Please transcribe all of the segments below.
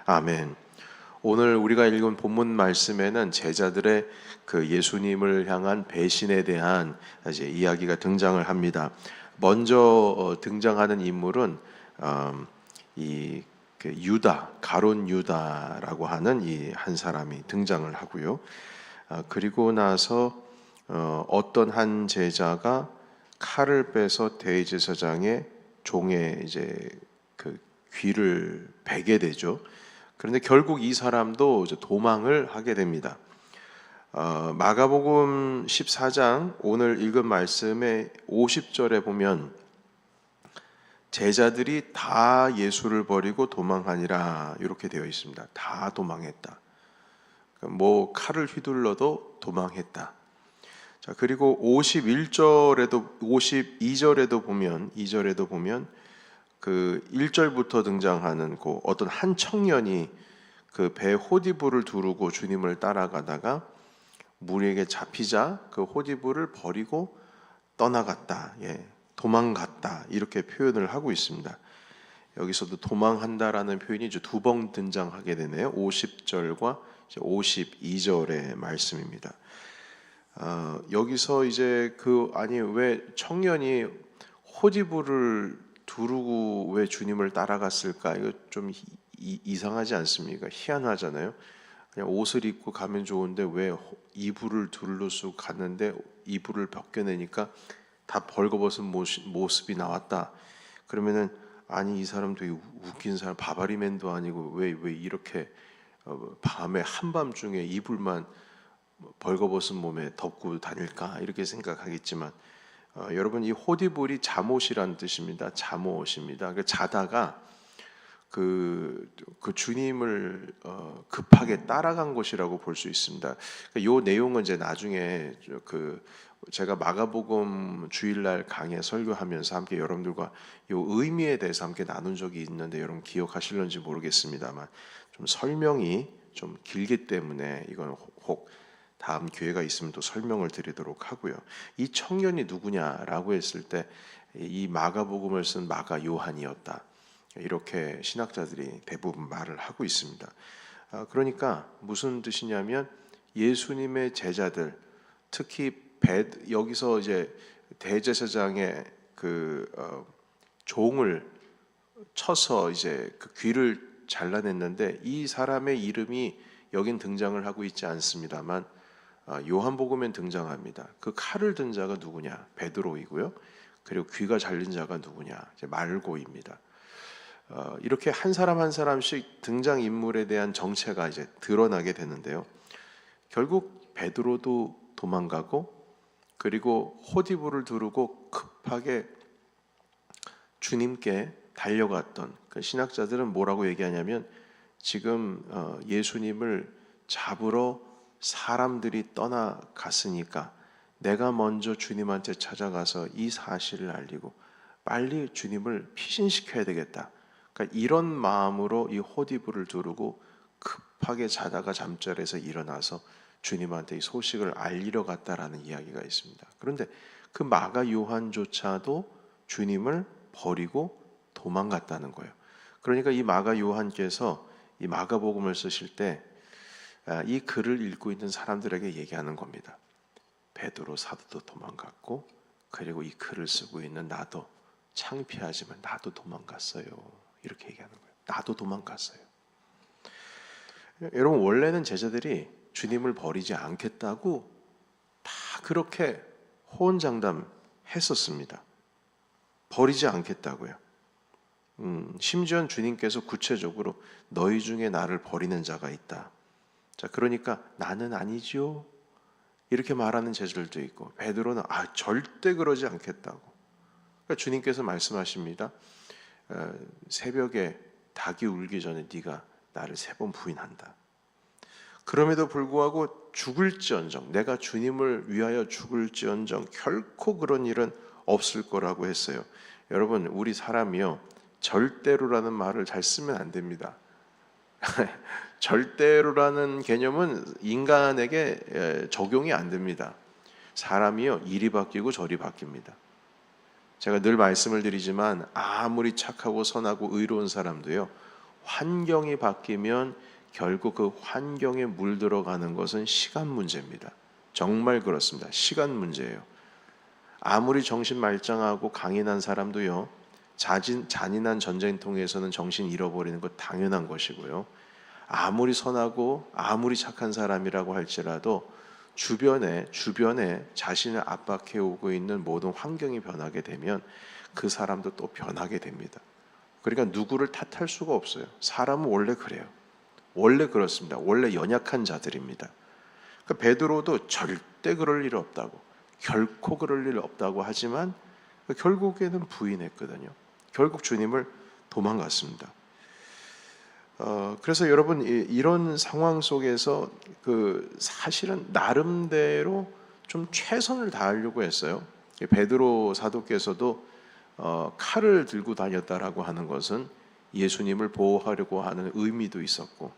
아멘. 오늘 우리가 읽은 본문 말씀에는 제자들의 그 예수님을 향한 배신에 대한 이제 이야기가 등장을 합니다. 먼저 등장하는 인물은 그 유다, 가룟 유다라고 하는 이 한 사람이 등장을 하고요. 그리고 나서 어떤 한 제자가 칼을 빼서 대제사장의 종의 이제 그 귀를 베게 되죠. 그런데 결국 이 사람도 이제 도망을 하게 됩니다. 마가복음 14장 오늘 읽은 말씀의 50절에 보면 제자들이 다 예수를 버리고 도망하니라 이렇게 되어 있습니다. 다 도망했다. 뭐 칼을 휘둘러도 도망했다. 자, 그리고 52절에도 보면 2절에도 보면 그 1절부터 등장하는 그 어떤 한 청년이 그 배 호디부를 두르고 주님을 따라가다가 무리에게 잡히자 그 호디부를 버리고 떠나갔다. 도망갔다. 이렇게 표현을 하고 있습니다. 여기서도 도망한다라는 표현이 이제 두 번 등장하게 되네요. 50절과 52절의 말씀입니다. 여기서 이제 왜 청년이 호디부를 두르고 왜 주님을 따라갔을까? 이거 좀 이상하지 않습니까? 희한하잖아요. 그냥 옷을 입고 가면 좋은데 왜 이불을 둘러쓰고 갔는데 이불을 벗겨내니까 다 벌거벗은 모습이 나왔다. 그러면은 아니 이 사람 되게 웃긴 사람, 바바리맨도 아니고 왜 이렇게 밤에 한밤중에 이불만 벌거벗은 몸에 덮고 다닐까 이렇게 생각하겠지만 여러분 이 호디불이 잠옷이란 뜻입니다. 잠옷입니다. 그러니까 자다가 그 주님을 급하게 따라간 것이라고 볼 수 있습니다. 이 내용은 이제 나중에 제가 마가복음 주일날 강의 설교하면서 함께 여러분들과 이 의미에 대해서 함께 나눈 적이 있는데 여러분 기억하실런지 모르겠습니다만 좀 설명이 좀 길기 때문에 이건 혹 다음 기회가 있으면 또 설명을 드리도록 하고요. 이 청년이 누구냐라고 했을 때 이 마가복음을 쓴 마가 요한이었다. 이렇게 신학자들이 대부분 말을 하고 있습니다. 그러니까 무슨 뜻이냐면 예수님의 제자들, 특히 여기서 이제 대제사장의 종을 쳐서 이제 그 귀를 잘라냈는데 이 사람의 이름이 여긴 등장을 하고 있지 않습니다만 요한복음엔 등장합니다. 그 칼을 든 자가 누구냐? 베드로이고요. 그리고 귀가 잘린 자가 누구냐? 이제 말고입니다. 이렇게 한 사람 한 사람씩 등장 인물에 대한 정체가 이제 드러나게 되는데요. 결국 베드로도 도망가고 그리고 호디부를 두르고 급하게 주님께 달려갔던 그 신학자들은 뭐라고 얘기하냐면 지금 예수님을 잡으러 사람들이 떠나갔으니까 내가 먼저 주님한테 찾아가서 이 사실을 알리고 빨리 주님을 피신시켜야 되겠다. 그러니까 이런 마음으로 이 호디부를 두르고 급하게 자다가 잠자리에서 일어나서 주님한테 이 소식을 알리러 갔다라는 이야기가 있습니다. 그런데 그 마가 요한조차도 주님을 버리고 도망갔다는 거예요. 그러니까 이 마가 요한께서 이 마가복음을 쓰실 때 이 글을 읽고 있는 사람들에게 얘기하는 겁니다. 베드로 사도도 도망갔고 그리고 이 글을 쓰고 있는 나도 창피하지만 나도 도망갔어요. 이렇게 얘기하는 거예요. 나도 도망갔어요. 여러분 원래는 제자들이 주님을 버리지 않겠다고 다 그렇게 호언장담했었습니다. 버리지 않겠다고요. 심지어 주님께서 구체적으로 너희 중에 나를 버리는 자가 있다. 자, 그러니까 나는 아니지요. 이렇게 말하는 제자들도 있고 베드로는 절대 그러지 않겠다고. 그러니까 주님께서 말씀하십니다. 새벽에 닭이 울기 전에 네가 나를 3번 부인한다. 그럼에도 불구하고 죽을지언정 내가 주님을 위하여 죽을지언정 결코 그런 일은 없을 거라고 했어요. 여러분 우리 사람이요 절대로라는 말을 잘 쓰면 안 됩니다. 절대로라는 개념은 인간에게 적용이 안 됩니다. 사람이요 이리 바뀌고 저리 바뀝니다. 제가 늘 말씀을 드리지만 아무리 착하고 선하고 의로운 사람도요 환경이 바뀌면 결국 그 환경에 물들어가는 것은 시간 문제입니다. 정말 그렇습니다. 시간 문제예요. 아무리 정신 말짱하고 강인한 사람도요, 잔인한 전쟁통에서는 정신 잃어버리는 것 당연한 것이고요. 아무리 선하고 아무리 착한 사람이라고 할지라도 주변에 자신을 압박해 오고 있는 모든 환경이 변하게 되면 그 사람도 또 변하게 됩니다. 그러니까 누구를 탓할 수가 없어요. 사람은 원래 그래요. 원래 그렇습니다. 원래 연약한 자들입니다. 그러니까 베드로도 절대 그럴 일 없다고, 결코 그럴 일 없다고 하지만 결국에는 부인했거든요. 결국 주님을 도망갔습니다. 그래서 여러분, 이런 상황 속에서 사실은 나름대로 좀 최선을 다하려고 했어요. 베드로 사도께서도 칼을 들고 다녔다라고 하는 것은 예수님을 보호하려고 하는 의미도 있었고,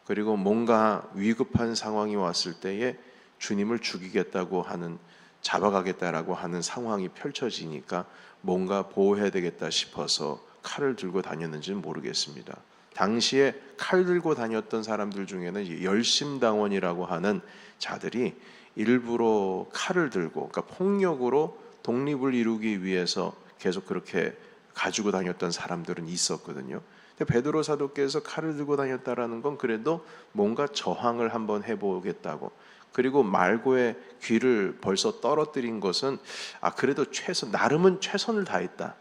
그리고 뭔가 위급한 상황이 왔을 때에 주님을 죽이겠다고 하는, 잡아가겠다라고 하는 상황이 펼쳐지니까 뭔가 보호해야 되겠다 싶어서 칼을 들고 다녔는지는 모르겠습니다. 당시에 칼 들고 다녔던 사람들 중에는 열심당원이라고 하는 자들이 일부러 칼을 들고, 그러니까 폭력으로 독립을 이루기 위해서 계속 그렇게 가지고 다녔던 사람들은 있었거든요. 근데 베드로 사도께서 칼을 들고 다녔다라는 건 그래도 뭔가 저항을 한번 해보겠다고, 그리고 말고의 귀를 벌써 떨어뜨린 것은 그래도 나름은 최선을 다했다.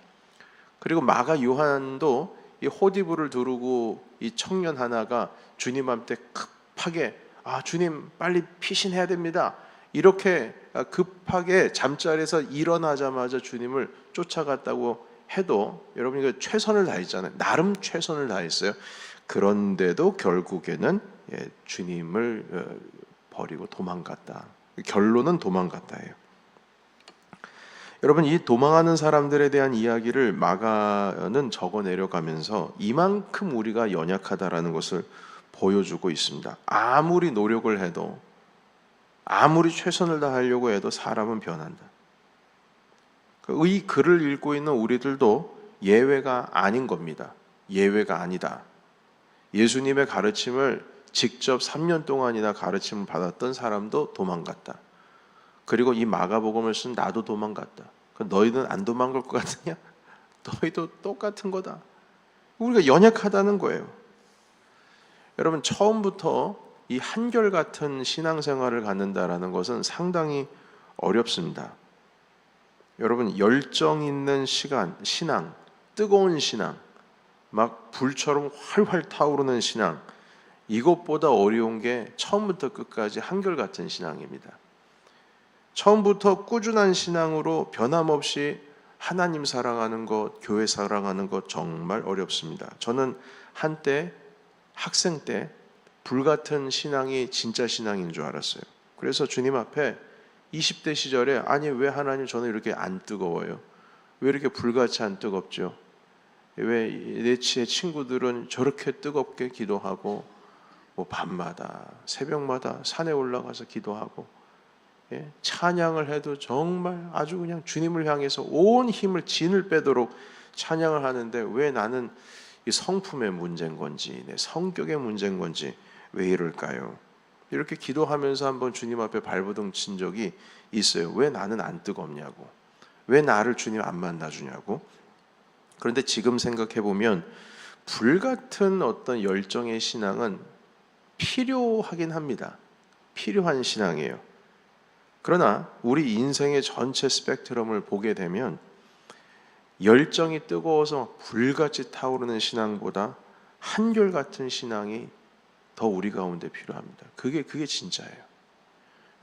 그리고 마가 요한도 이 호디부를 두르고 이 청년 하나가 주님 앞에 급하게 주님 빨리 피신해야 됩니다, 이렇게 급하게 잠자리에서 일어나자마자 주님을 쫓아갔다고 해도 여러분, 이거 최선을 다했잖아요. 나름 최선을 다했어요. 그런데도 결국에는 주님을 버리고 도망갔다. 결론은 도망갔다예요. 여러분, 이 도망하는 사람들에 대한 이야기를 마가는 적어 내려가면서 이만큼 우리가 연약하다라는 것을 보여주고 있습니다. 아무리 노력을 해도, 아무리 최선을 다하려고 해도 사람은 변한다. 이 글을 읽고 있는 우리들도 예외가 아닌 겁니다. 예외가 아니다. 예수님의 가르침을 직접 3년 동안이나 가르침을 받았던 사람도 도망갔다. 그리고 이 마가복음을 쓴 나도 도망갔다. 너희는 안 도망갈 것 같으냐? 너희도 똑같은 거다. 우리가 연약하다는 거예요. 여러분, 처음부터 이 한결같은 신앙생활을 갖는다라는 것은 상당히 어렵습니다. 여러분, 열정 있는 신앙, 뜨거운 신앙, 막 불처럼 활활 타오르는 신앙, 이것보다 어려운 게 처음부터 끝까지 한결같은 신앙입니다. 처음부터 꾸준한 신앙으로 변함없이 하나님 사랑하는 것, 교회 사랑하는 것 정말 어렵습니다. 저는 한때 학생 때 불같은 신앙이 진짜 신앙인 줄 알았어요. 그래서 주님 앞에 20대 시절에 왜 하나님 저는 이렇게 안 뜨거워요? 왜 이렇게 불같이 안 뜨겁죠? 왜 내 친구들은 저렇게 뜨겁게 기도하고 밤마다 새벽마다 산에 올라가서 기도하고 찬양을 해도 정말 아주 그냥 주님을 향해서 온 힘을 진을 빼도록 찬양을 하는데 왜 나는 이 성품의 문제인 건지 내 성격의 문제인 건지 왜 이럴까요? 이렇게 기도하면서 한번 주님 앞에 발버둥 친 적이 있어요. 왜 나는 안 뜨겁냐고, 왜 나를 주님 안 만나주냐고. 그런데 지금 생각해 보면 불같은 어떤 열정의 신앙은 필요하긴 합니다. 필요한 신앙이에요. 그러나 우리 인생의 전체 스펙트럼을 보게 되면 열정이 뜨거워서 불같이 타오르는 신앙보다 한결같은 신앙이 더 우리 가운데 필요합니다. 그게 진짜예요.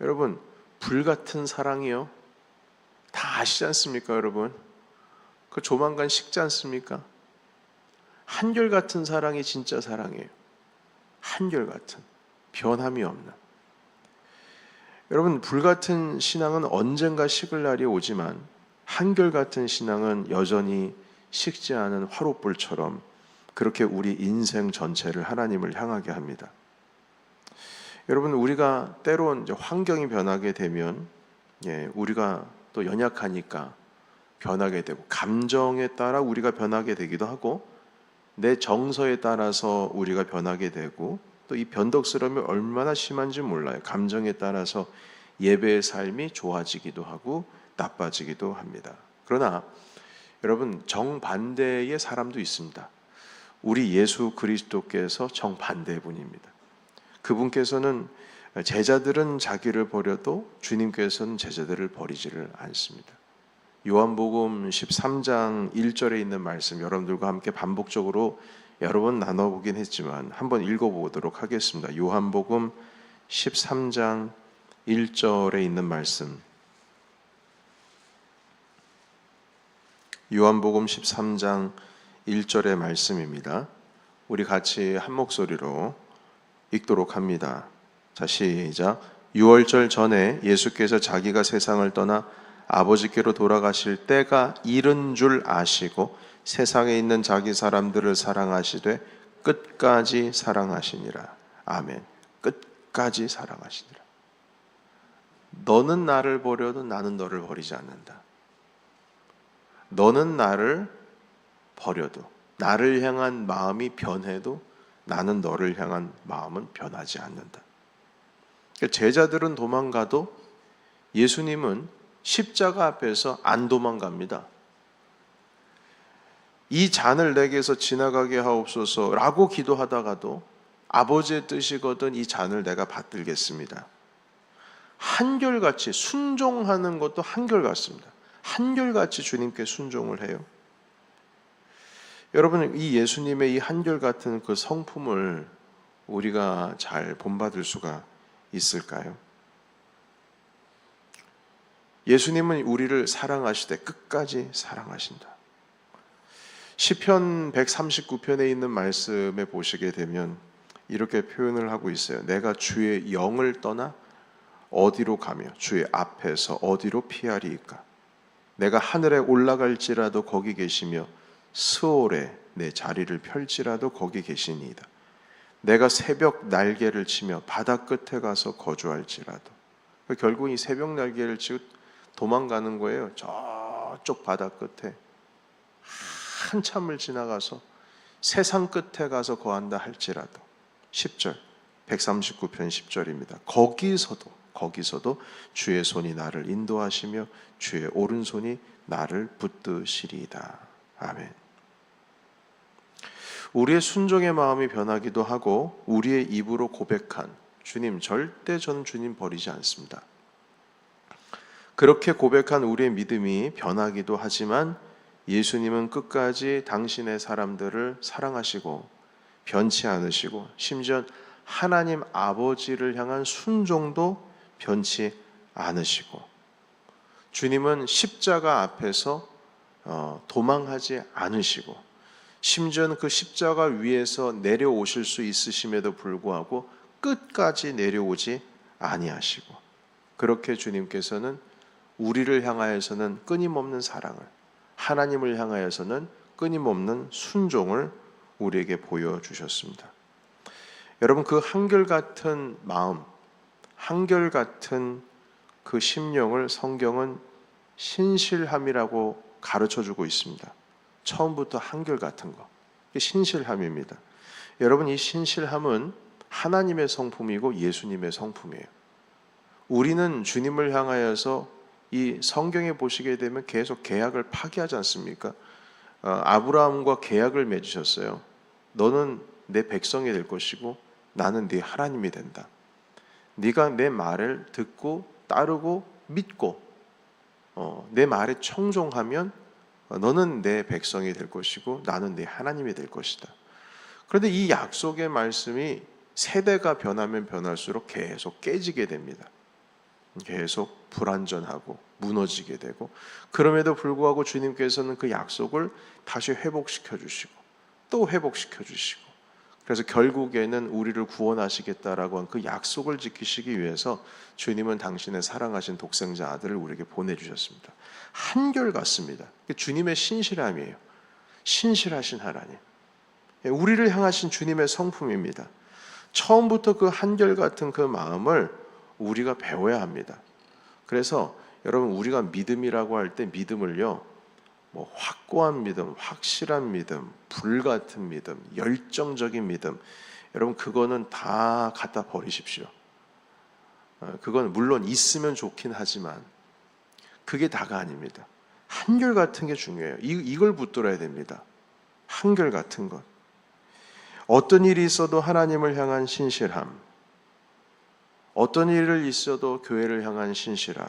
여러분, 불같은 사랑이요, 다 아시지 않습니까? 여러분, 그 조만간 식지 않습니까? 한결같은 사랑이 진짜 사랑이에요. 한결같은, 변함이 없는. 여러분, 불같은 신앙은 언젠가 식을 날이 오지만 한결같은 신앙은 여전히 식지 않은 화롯불처럼 그렇게 우리 인생 전체를 하나님을 향하게 합니다. 여러분, 우리가 때론 이제 환경이 변하게 되면 우리가 또 연약하니까 변하게 되고, 감정에 따라 우리가 변하게 되기도 하고, 내 정서에 따라서 우리가 변하게 되고 또 이 변덕스러움이 얼마나 심한지 몰라요. 감정에 따라서 예배의 삶이 좋아지기도 하고 나빠지기도 합니다. 그러나 여러분, 정반대의 사람도 있습니다. 우리 예수 그리스도께서 정반대의 분입니다. 그분께서는 제자들은 자기를 버려도 주님께서는 제자들을 버리지를 않습니다. 요한복음 13장 1절에 있는 말씀, 여러분들과 함께 반복적으로 여러 번 나눠보긴 했지만 한번 읽어보도록 하겠습니다. 요한복음 13장 1절에 있는 말씀, 요한복음 13장 1절의 말씀입니다. 우리 같이 한 목소리로 읽도록 합니다. 자, 시작. 유월절 전에 예수께서 자기가 세상을 떠나 아버지께로 돌아가실 때가 이른 줄 아시고 세상에 있는 자기 사람들을 사랑하시되 끝까지 사랑하시니라. 아멘. 끝까지 사랑하시니라. 너는 나를 버려도 나는 너를 버리지 않는다. 너는 나를 버려도, 나를 향한 마음이 변해도 나는 너를 향한 마음은 변하지 않는다. 제자들은 도망가도 예수님은 십자가 앞에서 안 도망갑니다. 이 잔을 내게서 지나가게 하옵소서라고 기도하다가도 아버지의 뜻이거든 이 잔을 내가 받들겠습니다. 한결같이 순종하는 것도 한결같습니다. 한결같이 주님께 순종을 해요. 여러분, 이 예수님의 이 한결같은 그 성품을 우리가 잘 본받을 수가 있을까요? 예수님은 우리를 사랑하시되 끝까지 사랑하신다. 시편 139편에 있는 말씀에 보시게 되면 이렇게 표현을 하고 있어요. 내가 주의 영을 떠나 어디로 가며 주의 앞에서 어디로 피하리이까? 내가 하늘에 올라갈지라도 거기 계시며 스올에 내 자리를 펼지라도 거기 계시니이다. 내가 새벽 날개를 치며 바다 끝에 가서 거주할지라도. 결국 이 새벽 날개를 치고 도망가는 거예요. 저쪽 바다 끝에 한참을 지나가서 세상 끝에 가서 거한다 할지라도. 10절 139편 10절입니다. 거기서도 주의 손이 나를 인도하시며 주의 오른손이 나를 붙드시리이다. 아멘. 우리의 순종의 마음이 변하기도 하고 우리의 입으로 고백한 주님, 절대 전 주님 버리지 않습니다. 그렇게 고백한 우리의 믿음이 변하기도 하지만 예수님은 끝까지 당신의 사람들을 사랑하시고 변치 않으시고 심지어 하나님 아버지를 향한 순종도 변치 않으시고 주님은 십자가 앞에서 도망하지 않으시고 심지어는 그 십자가 위에서 내려오실 수 있으심에도 불구하고 끝까지 내려오지 아니하시고 그렇게 주님께서는 우리를 향하여서는 끊임없는 사랑을, 하나님을 향하여서는 끊임없는 순종을 우리에게 보여주셨습니다. 여러분, 그 한결같은 마음, 한결같은 그 심령을 성경은 신실함이라고 가르쳐주고 있습니다. 처음부터 한결같은 거, 이게 신실함입니다. 여러분, 이 신실함은 하나님의 성품이고 예수님의 성품이에요. 우리는 주님을 향하여서 이 성경에 보시게 되면 계속 계약을 파기하지 않습니까? 아브라함과 계약을 맺으셨어요. 너는 내 백성이 될 것이고 나는 네 하나님이 된다. 네가 내 말을 듣고 따르고 믿고 내 말에 청종하면 너는 내 백성이 될 것이고 나는 네 하나님이 될 것이다. 그런데 이 약속의 말씀이 세대가 변하면 변할수록 계속 깨지게 됩니다. 계속 불완전하고 무너지게 되고 그럼에도 불구하고 주님께서는 그 약속을 다시 회복시켜 주시고 또 회복시켜 주시고 그래서 결국에는 우리를 구원하시겠다라고 한 그 약속을 지키시기 위해서 주님은 당신의 사랑하신 독생자 아들을 우리에게 보내주셨습니다. 한결같습니다. 주님의 신실함이에요. 신실하신 하나님, 우리를 향하신 주님의 성품입니다. 처음부터 그 한결같은 그 마음을 우리가 배워야 합니다. 그래서 여러분, 우리가 믿음이라고 할 때 믿음을요, 뭐 확고한 믿음, 확실한 믿음, 불같은 믿음, 열정적인 믿음, 여러분 그거는 다 갖다 버리십시오. 그건 물론 있으면 좋긴 하지만 그게 다가 아닙니다. 한결같은 게 중요해요. 이걸 붙들어야 됩니다. 한결같은 것. 어떤 일이 있어도 하나님을 향한 신실함, 어떤 일을 있어도 교회를 향한 신실함,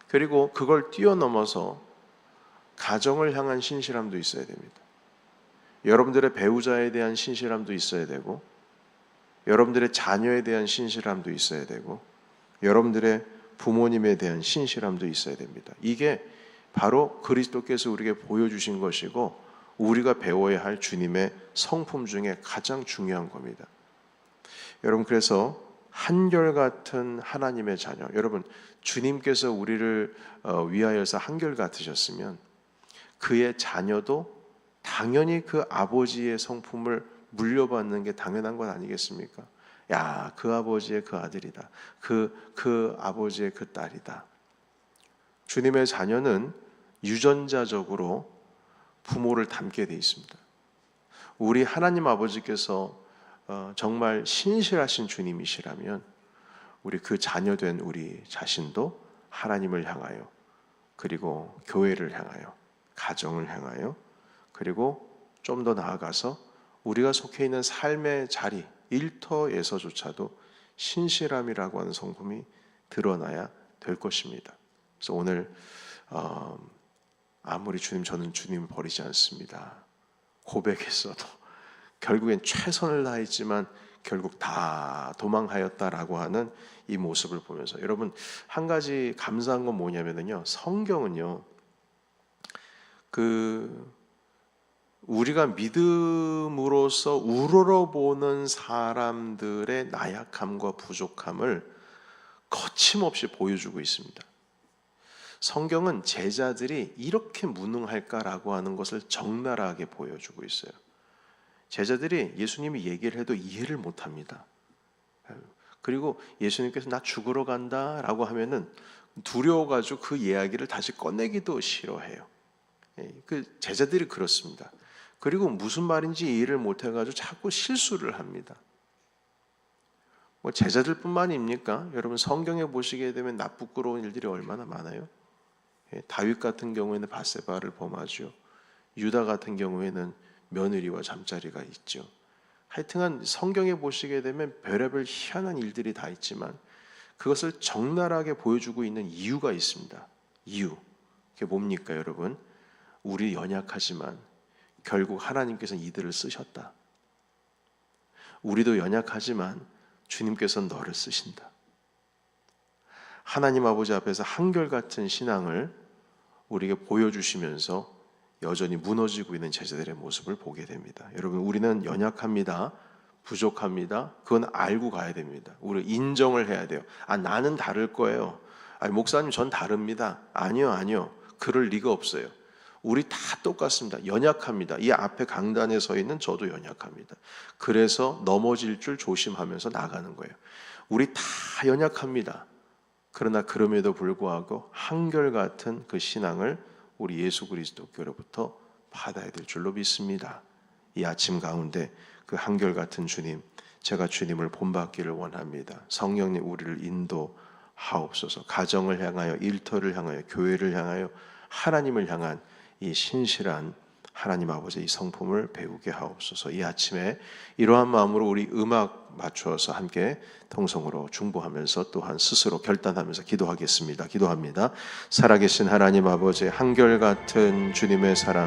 그리고 그걸 뛰어넘어서 가정을 향한 신실함도 있어야 됩니다. 여러분들의 배우자에 대한 신실함도 있어야 되고, 여러분들의 자녀에 대한 신실함도 있어야 되고, 여러분들의 부모님에 대한 신실함도 있어야 됩니다. 이게 바로 그리스도께서 우리에게 보여주신 것이고 우리가 배워야 할 주님의 성품 중에 가장 중요한 겁니다. 여러분, 그래서 한결같은 하나님의 자녀, 여러분 주님께서 우리를 위하여서 한결같으셨으면 그의 자녀도 당연히 그 아버지의 성품을 물려받는 게 당연한 것 아니겠습니까? 야, 그 아버지의 그 아들이다. 그 아버지의 그 딸이다. 주님의 자녀는 유전자적으로 부모를 닮게 돼 있습니다. 우리 하나님 아버지께서 정말 신실하신 주님이시라면 우리 그 자녀된 우리 자신도 하나님을 향하여, 그리고 교회를 향하여, 가정을 향하여, 그리고 좀 더 나아가서 우리가 속해 있는 삶의 자리, 일터에서조차도 신실함이라고 하는 성품이 드러나야 될 것입니다. 그래서 오늘 아무리 저는 주님을 버리지 않습니다 고백했어도 결국엔 최선을 다했지만 결국 다 도망하였다라고 하는 이 모습을 보면서, 여러분 한 가지 감사한 건 뭐냐면요, 성경은요 우리가 믿음으로써 우러러보는 사람들의 나약함과 부족함을 거침없이 보여주고 있습니다. 성경은 제자들이 이렇게 무능할까라고 하는 것을 적나라하게 보여주고 있어요. 제자들이 예수님이 얘기를 해도 이해를 못합니다. 그리고 예수님께서 나 죽으러 간다라고 하면은 두려워가지고 그 이야기를 다시 꺼내기도 싫어해요. 그 제자들이 그렇습니다. 그리고 무슨 말인지 이해를 못해가지고 자꾸 실수를 합니다. 뭐 제자들뿐만입니까? 여러분 성경에 보시게 되면 나쁘끄러운 일들이 얼마나 많아요. 다윗 같은 경우에는 밧세바를 범하죠. 유다 같은 경우에는 며느리와 잠자리가 있죠. 하여튼간 성경에 보시게 되면 별의별 희한한 일들이 다 있지만 그것을 적나라하게 보여주고 있는 이유가 있습니다. 이유. 그게 뭡니까 여러분? 우리 연약하지만 결국 하나님께서는 이들을 쓰셨다. 우리도 연약하지만 주님께서는 너를 쓰신다. 하나님 아버지 앞에서 한결같은 신앙을 우리에게 보여주시면서 여전히 무너지고 있는 제자들의 모습을 보게 됩니다. 여러분 우리는 연약합니다. 부족합니다. 그건 알고 가야 됩니다. 우리 인정을 해야 돼요. 나는 다를 거예요. 목사님 전 다릅니다. 아니요. 그럴 리가 없어요. 우리 다 똑같습니다. 연약합니다. 이 앞에 강단에 서 있는 저도 연약합니다. 그래서 넘어질 줄 조심하면서 나가는 거예요. 우리 다 연약합니다. 그러나 그럼에도 불구하고 한결같은 그 신앙을 우리 예수 그리스도께로부터 받아야 될 줄로 믿습니다. 이 아침 가운데 그 한결같은 주님, 제가 주님을 본받기를 원합니다. 성령님 우리를 인도하옵소서. 가정을 향하여, 일터를 향하여, 교회를 향하여, 하나님을 향한 이 신실한 하나님 아버지의 성품을 배우게 하옵소서. 이 아침에 이러한 마음으로 우리 음악 맞추어서 함께 통성으로 중보하면서 또한 스스로 결단하면서 기도하겠습니다. 기도합니다. 살아계신 하나님 아버지, 한결같은 주님의 사랑